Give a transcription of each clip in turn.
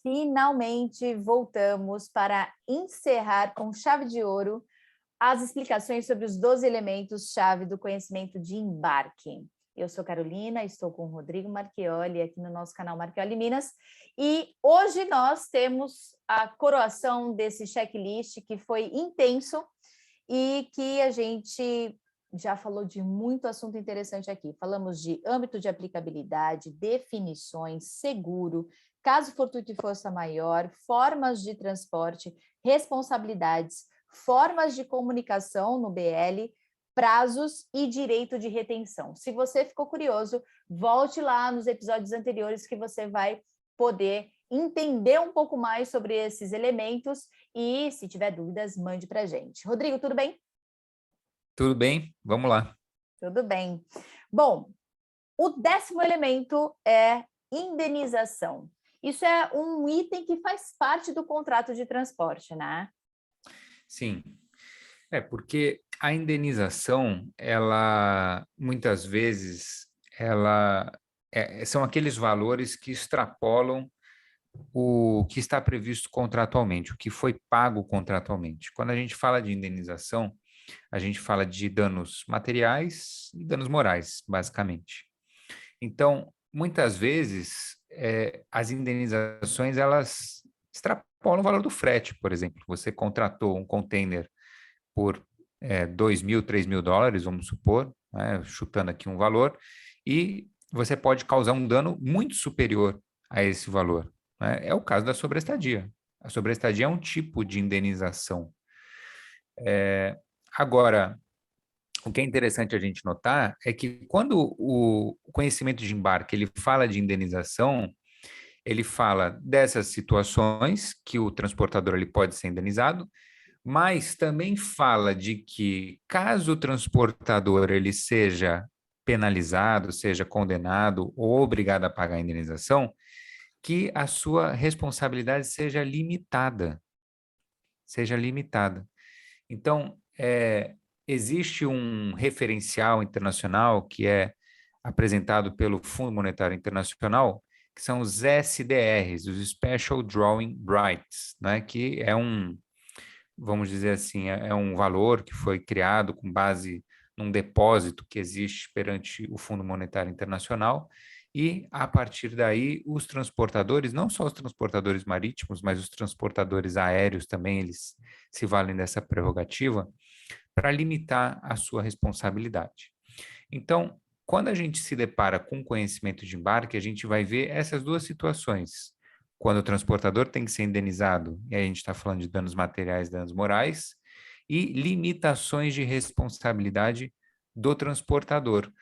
Finalmente voltamos para encerrar com chave de ouro as explicações sobre os 12 elementos-chave do conhecimento de embarque. Eu sou Carolina, estou com o Rodrigo Marchioli aqui no nosso canal Marchioli Minas e hoje nós temos a coroação desse checklist que foi intenso e que a gente já falou de muito assunto interessante aqui. Falamos de âmbito de aplicabilidade, definições, seguro, caso fortuito e força maior, formas de transporte, responsabilidades, formas de comunicação no BL, prazos e direito de retenção. Se você ficou curioso, volte lá nos episódios anteriores que você vai poder entender um pouco mais sobre esses elementos e, se tiver dúvidas, mande para a gente. Rodrigo, tudo bem? Tudo bem? Vamos lá. Tudo bem. Bom, o 10º elemento é indenização. Isso é um item que faz parte do contrato de transporte, né? Sim. Porque a indenização, ela, muitas vezes, são aqueles valores que extrapolam o que está previsto contratualmente, o que foi pago contratualmente. Quando a gente fala de indenização, a gente fala de danos materiais e danos morais, basicamente. Então, muitas vezes, as indenizações, elas extrapolam o valor do frete, por exemplo. Você contratou um container por $2.000, $3.000, vamos supor, né, chutando aqui um valor, e você pode causar um dano muito superior a esse valor, né? É o caso da sobreestadia. A sobreestadia é um tipo de indenização. Agora, o que é interessante a gente notar é que quando o conhecimento de embarque ele fala de indenização, ele fala dessas situações que o transportador ele pode ser indenizado, mas também fala de que caso o transportador ele seja penalizado, seja condenado ou obrigado a pagar a indenização, que a sua responsabilidade seja limitada, seja limitada. Então, existe um referencial internacional que é apresentado pelo Fundo Monetário Internacional, que são os SDRs, os Special Drawing Rights, né? Que é vamos dizer assim, é um valor que foi criado com base num depósito que existe perante o Fundo Monetário Internacional, e a partir daí os transportadores, não só os transportadores marítimos, mas os transportadores aéreos também, eles se valem dessa prerrogativa para limitar a sua responsabilidade. Então, quando a gente se depara com conhecimento de embarque, a gente vai ver essas duas situações. Quando o transportador tem que ser indenizado, e aí a gente está falando de danos materiais, danos morais, e limitações de responsabilidade do transportador.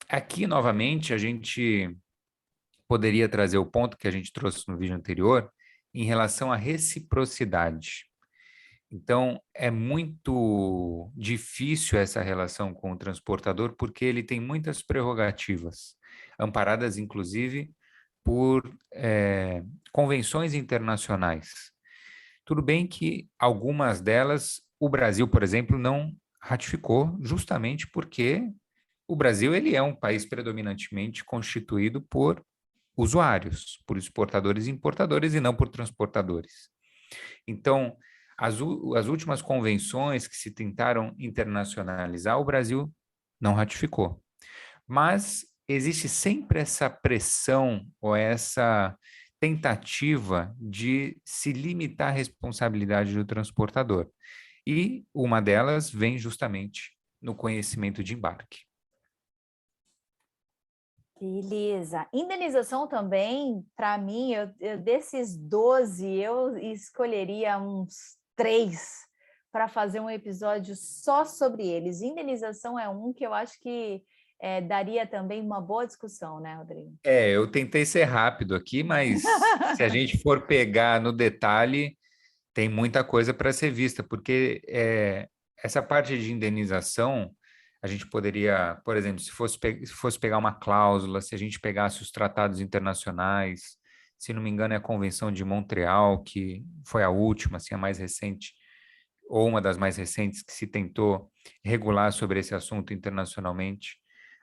Aqui, novamente, a gente poderia trazer o ponto que a gente trouxe no vídeo anterior em relação à reciprocidade. Então, é muito difícil essa relação com o transportador, porque ele tem muitas prerrogativas, amparadas, inclusive, por convenções internacionais. Tudo bem que algumas delas, o Brasil, por exemplo, não ratificou, justamente porque o Brasil ele é um país predominantemente constituído por usuários, por exportadores e importadores, e não por transportadores. Então, as últimas convenções que se tentaram internacionalizar, o Brasil não ratificou. Mas existe sempre essa pressão ou essa tentativa de se limitar a responsabilidade do transportador. E uma delas vem justamente no conhecimento de embarque. Beleza. Indenização também, para mim, desses 12, eu escolheria uns 3 para fazer um episódio só sobre eles. Indenização é um que eu acho que daria também uma boa discussão, né, Rodrigo? Eu tentei ser rápido aqui, mas se a gente for pegar no detalhe, tem muita coisa para ser vista, porque essa parte de indenização, a gente poderia, por exemplo, se fosse pegar uma cláusula, se a gente pegasse os tratados internacionais, se não me engano é a Convenção de Montreal, que foi a última, assim, a mais recente, ou uma das mais recentes que se tentou regular sobre esse assunto internacionalmente,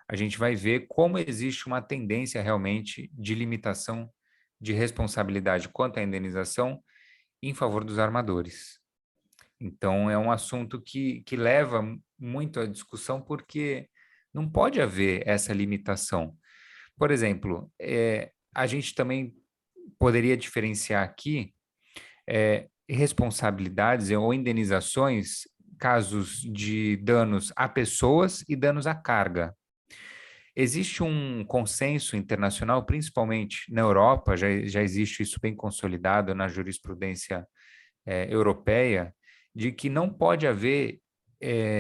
a gente vai ver como existe uma tendência realmente de limitação de responsabilidade quanto à indenização em favor dos armadores. Então, é um assunto que leva muito à discussão, porque não pode haver essa limitação. Por exemplo, a gente também poderia diferenciar aqui responsabilidades ou indenizações, casos de danos a pessoas e danos à carga. Existe um consenso internacional, principalmente na Europa, já existe isso bem consolidado na jurisprudência europeia, de que não pode haver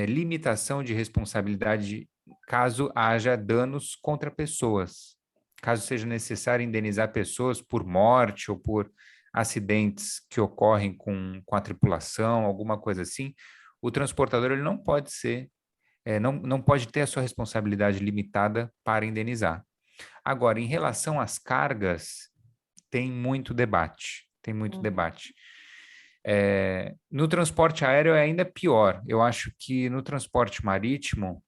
limitação de responsabilidade caso haja danos contra pessoas, caso seja necessário indenizar pessoas por morte ou por acidentes que ocorrem com a tripulação, alguma coisa assim, o transportador ele não pode ser, não pode ter a sua responsabilidade limitada para indenizar. Agora, em relação às cargas, tem muito debate, tem muito debate. No transporte aéreo é ainda pior. Eu acho que no transporte marítimo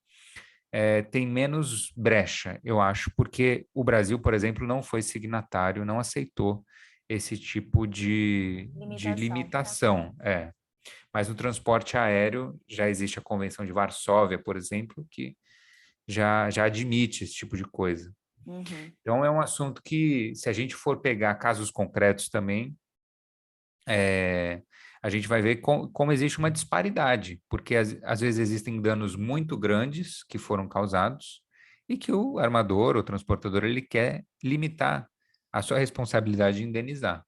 tem menos brecha, eu acho, porque o Brasil, por exemplo, não foi signatário, não aceitou esse tipo de limitação. Mas no transporte aéreo já existe a Convenção de Varsóvia, por exemplo, que já admite esse tipo de coisa. Então é um assunto que, se a gente for pegar casos concretos também, a gente vai ver como existe uma disparidade, porque às vezes existem danos muito grandes que foram causados e que o armador, o transportador, ele quer limitar a sua responsabilidade de indenizar.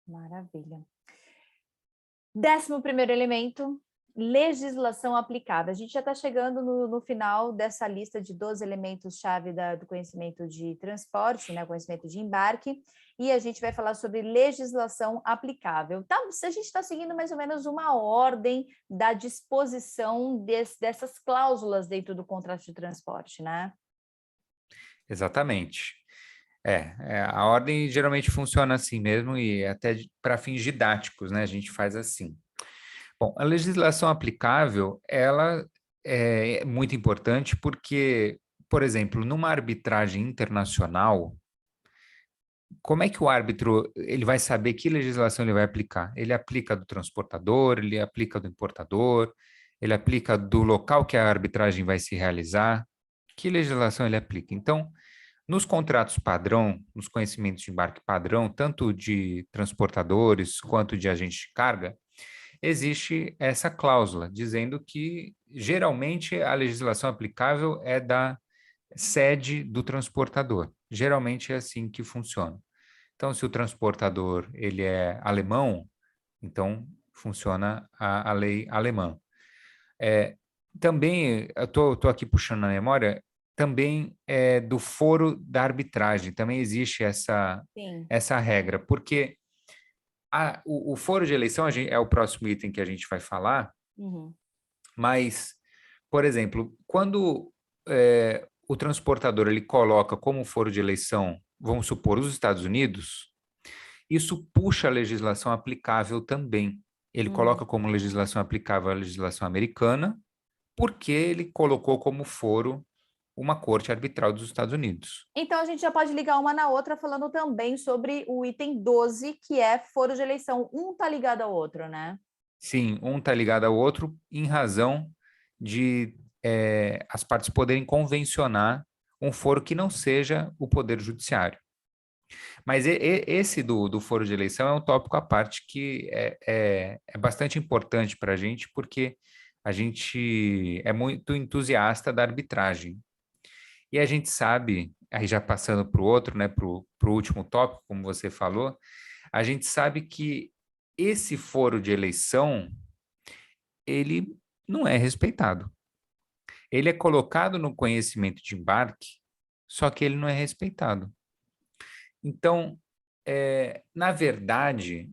Maravilha. 11º elemento, legislação aplicada. A gente já está chegando no final dessa lista de 12 elementos-chave do conhecimento de transporte, né, conhecimento de embarque, e a gente vai falar sobre legislação aplicável. Tá, a gente está seguindo mais ou menos uma ordem da disposição dessas cláusulas dentro do contrato de transporte, né? Exatamente. A ordem geralmente funciona assim mesmo, e até para fins didáticos, né, a gente faz assim. Bom, a legislação aplicável, ela é muito importante porque, por exemplo, numa arbitragem internacional, como é que o árbitro ele vai saber que legislação ele vai aplicar? Ele aplica do transportador, ele aplica do importador, ele aplica do local que a arbitragem vai se realizar? Que legislação ele aplica? Então, nos contratos padrão, nos conhecimentos de embarque padrão, tanto de transportadores quanto de agentes de carga, existe essa cláusula dizendo que geralmente a legislação aplicável é da sede do transportador. Geralmente é assim que funciona. Então, se o transportador ele é alemão, então funciona a lei alemã. Também, eu estou aqui puxando na memória, também do foro da arbitragem, também existe essa regra, porque o foro de eleição é o próximo item que a gente vai falar, mas, por exemplo, quando o transportador ele coloca como foro de eleição, vamos supor, os Estados Unidos, isso puxa a legislação aplicável também. Ele coloca como legislação aplicável a legislação americana, porque ele colocou como foro uma corte arbitral dos Estados Unidos. Então, a gente já pode ligar uma na outra, falando também sobre o item 12, que é foro de eleição. Um está ligado ao outro, né? Sim, um está ligado ao outro em razão de as partes poderem convencionar um foro que não seja o Poder Judiciário. Mas esse do foro de eleição é um tópico à parte que é bastante importante para a gente, porque a gente é muito entusiasta da arbitragem. E a gente sabe, aí já passando para o outro, né, para o último tópico, como você falou, a gente sabe que esse foro de eleição, ele não é respeitado. Ele é colocado no conhecimento de embarque, só que ele não é respeitado. Então, na verdade,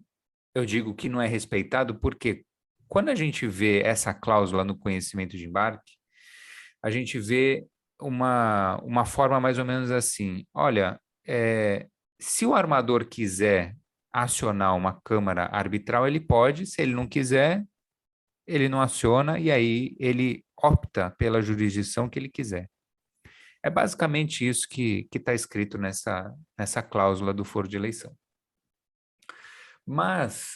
eu digo que não é respeitado porque quando a gente vê essa cláusula no conhecimento de embarque, a gente vê uma forma mais ou menos assim: olha, se o armador quiser acionar uma câmara arbitral, ele pode; se ele não quiser, ele não aciona, e aí ele opta pela jurisdição que ele quiser. É basicamente isso que está escrito nessa cláusula do foro de eleição. Mas,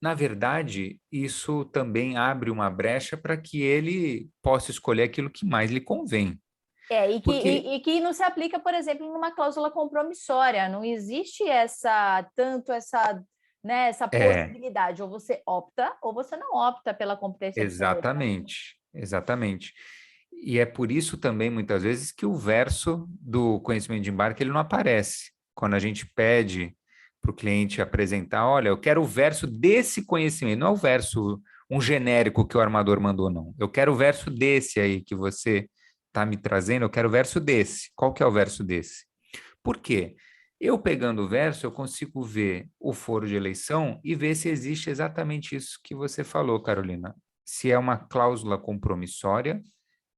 na verdade, isso também abre uma brecha para que ele possa escolher aquilo que mais lhe convém. Porque E que não se aplica, por exemplo, numa cláusula compromissória. Não existe essa né, essa é, possibilidade. Ou você opta, ou você não opta pela competência absoluta. exatamente. E é por isso também, muitas vezes, que o verso do conhecimento de embarque ele não aparece. Quando a gente pede para o cliente apresentar, olha, eu quero o verso desse conhecimento, não é o verso, um genérico que o armador mandou, não. Eu quero o verso desse aí que você está me trazendo, eu quero o verso desse. Qual que é o verso desse? Por quê? Eu pegando o verso, eu consigo ver o foro de eleição e ver se existe exatamente isso que você falou, Carolina. Se é uma cláusula compromissória,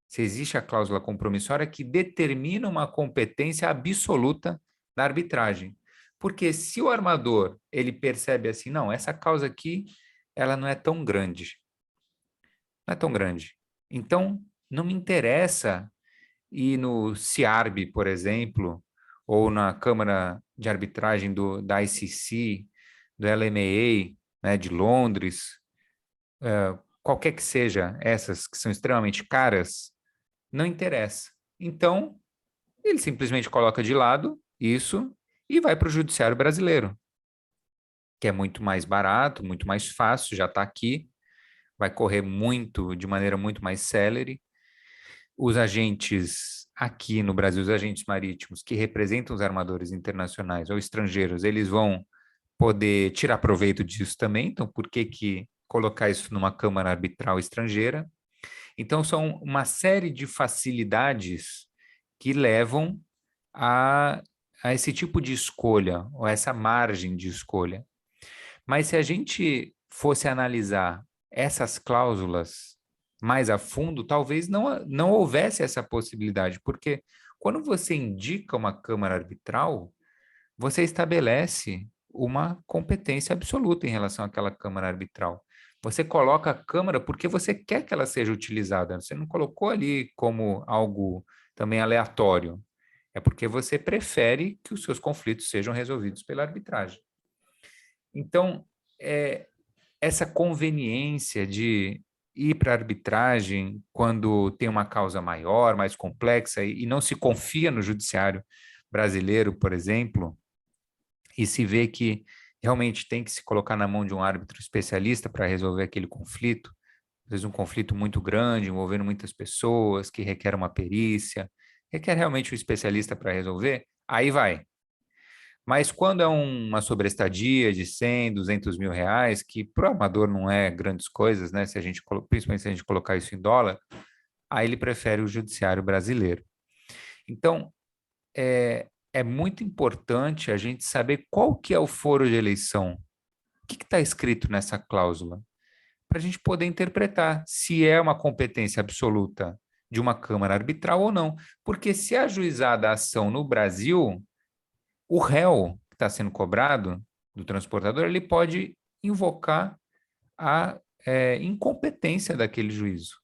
se existe a cláusula compromissória que determina uma competência absoluta na arbitragem. Porque se o armador ele percebe assim, não, essa causa aqui ela não é tão grande, não é tão grande. Então, não me interessa ir no CIARB, por exemplo, ou na Câmara de Arbitragem da ICC, do LMA, né, de Londres, qualquer que seja essas que são extremamente caras, não interessa. Então, ele simplesmente coloca de lado isso e vai para o judiciário brasileiro, que é muito mais barato, muito mais fácil, já está aqui, vai correr muito, de maneira muito mais célere. Os agentes aqui no Brasil, os agentes marítimos que representam os armadores internacionais ou estrangeiros, eles vão poder tirar proveito disso também. Então, por que colocar isso numa câmara arbitral estrangeira? Então, são uma série de facilidades que levam a, a esse tipo de escolha, ou essa margem de escolha. Mas se a gente fosse analisar essas cláusulas mais a fundo, talvez não houvesse essa possibilidade, porque quando você indica uma câmara arbitral, você estabelece uma competência absoluta em relação àquela câmara arbitral. Você coloca a câmara porque você quer que ela seja utilizada. Você não colocou ali como algo também aleatório. É porque você prefere que os seus conflitos sejam resolvidos pela arbitragem. Então, essa conveniência de ir para a arbitragem quando tem uma causa maior, mais complexa, e não se confia no judiciário brasileiro, por exemplo, e se vê que realmente tem que se colocar na mão de um árbitro especialista para resolver aquele conflito, às vezes um conflito muito grande, envolvendo muitas pessoas, que requer uma perícia, requer realmente um especialista para resolver, aí vai. Mas quando é uma sobreestadia de 100, 200 mil reais, que para o armador não é grandes coisas, né? Se a gente, principalmente se a gente colocar isso em dólar, aí ele prefere o judiciário brasileiro. Então, é muito importante a gente saber qual que é o foro de eleição. O que está escrito nessa cláusula? Para a gente poder interpretar se é uma competência absoluta de uma Câmara Arbitral ou não. Porque se ajuizada a ação no Brasil, o réu que está sendo cobrado do transportador, ele pode invocar a incompetência daquele juízo.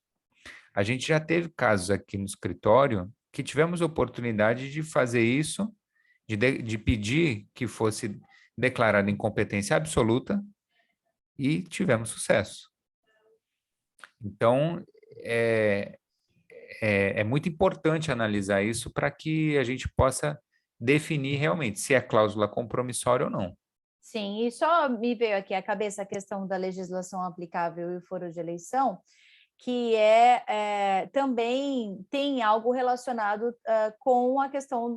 A gente já teve casos aqui no escritório que tivemos oportunidade de fazer isso, de pedir que fosse declarada incompetência absoluta e tivemos sucesso. Então, é muito importante analisar isso para que a gente possa definir realmente se é cláusula compromissória ou não. Sim, e só me veio aqui à cabeça a questão da legislação aplicável e o foro de eleição, que também tem algo relacionado com a questão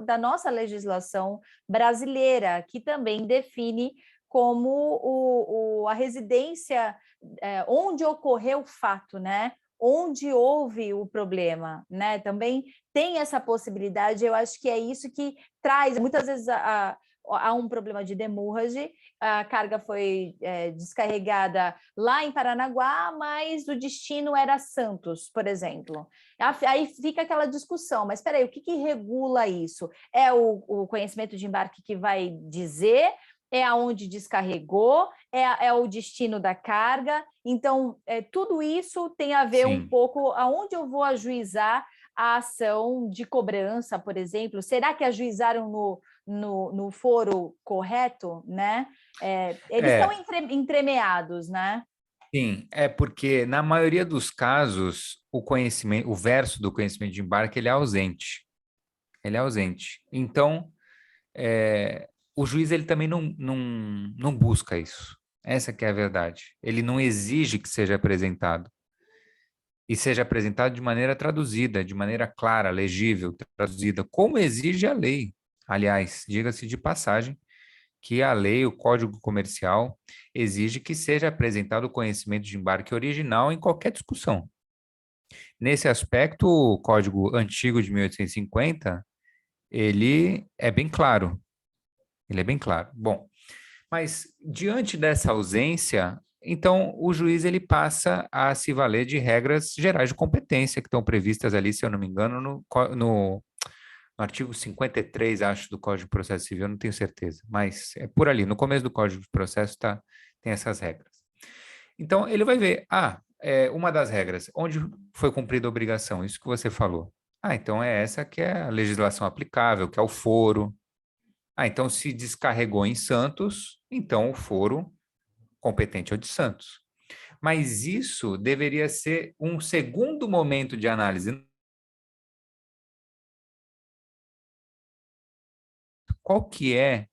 da nossa legislação brasileira, que também define como a residência onde ocorreu o fato, né? Onde houve o problema, né? Também tem essa possibilidade. Eu acho que é isso que traz muitas vezes há um problema de demurrage, a carga foi descarregada lá em Paranaguá, mas o destino era Santos, por exemplo. Aí fica aquela discussão, mas espera aí, o que regula isso? É o conhecimento de embarque que vai dizer? É aonde descarregou? É o destino da carga? Então, tudo isso tem a ver um Sim, pouco aonde eu vou ajuizar a ação de cobrança, por exemplo? Será que ajuizaram no foro correto, né? Eles estão entremeados, né? Sim, é porque na maioria dos casos o conhecimento, o verso do conhecimento de embarque, ele é ausente. Ele é ausente. Então, o juiz ele também não busca isso. Essa que é a verdade. Ele não exige que seja apresentado. E seja apresentado de maneira traduzida, de maneira clara, legível, traduzida, como exige a lei. Aliás, diga-se de passagem que a lei, o Código Comercial, exige que seja apresentado o conhecimento de embarque original em qualquer discussão. Nesse aspecto, o Código antigo de 1850, ele é bem claro. Ele é bem claro. Bom, mas diante dessa ausência, então o juiz ele passa a se valer de regras gerais de competência que estão previstas ali, se eu não me engano, no artigo 53, acho, do Código de Processo Civil, eu não tenho certeza, mas é por ali, no começo do Código de Processo tem essas regras. Então ele vai ver, uma das regras, onde foi cumprida a obrigação, isso que você falou. Então é essa que é a legislação aplicável, que é o foro. Então se descarregou em Santos, então o foro competente é o de Santos. Mas isso deveria ser um segundo momento de análise. Qual que é,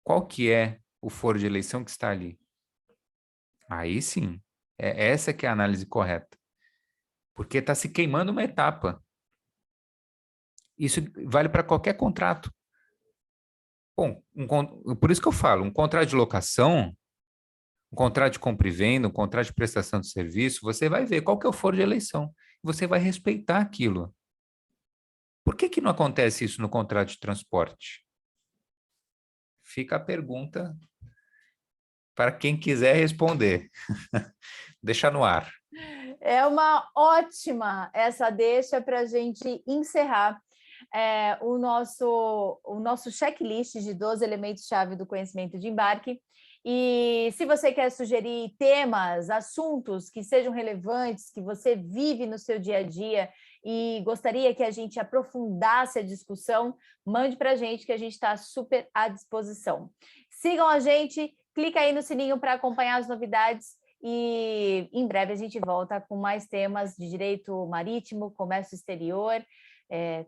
qual que é o foro de eleição que está ali? Aí sim, é essa que é a análise correta. Porque está se queimando uma etapa. Isso vale para qualquer contrato. Bom, por isso que eu falo, um contrato de locação, um contrato de compra e venda, um contrato de prestação de serviço, você vai ver qual que é o foro de eleição. Você vai respeitar aquilo. Por que não acontece isso no contrato de transporte? Fica a pergunta para quem quiser responder. Deixa no ar. É uma ótima essa deixa para a gente encerrar o nosso checklist de 12 elementos-chave do conhecimento de embarque. E se você quer sugerir temas, assuntos que sejam relevantes, que você vive no seu dia a dia e gostaria que a gente aprofundasse a discussão, mande para a gente que a gente está super à disposição. Sigam a gente, clica aí no sininho para acompanhar as novidades e em breve a gente volta com mais temas de direito marítimo, comércio exterior,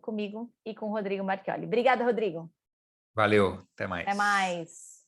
comigo e com o Rodrigo Marchioli. Obrigada, Rodrigo. Valeu, até Até mais. mais.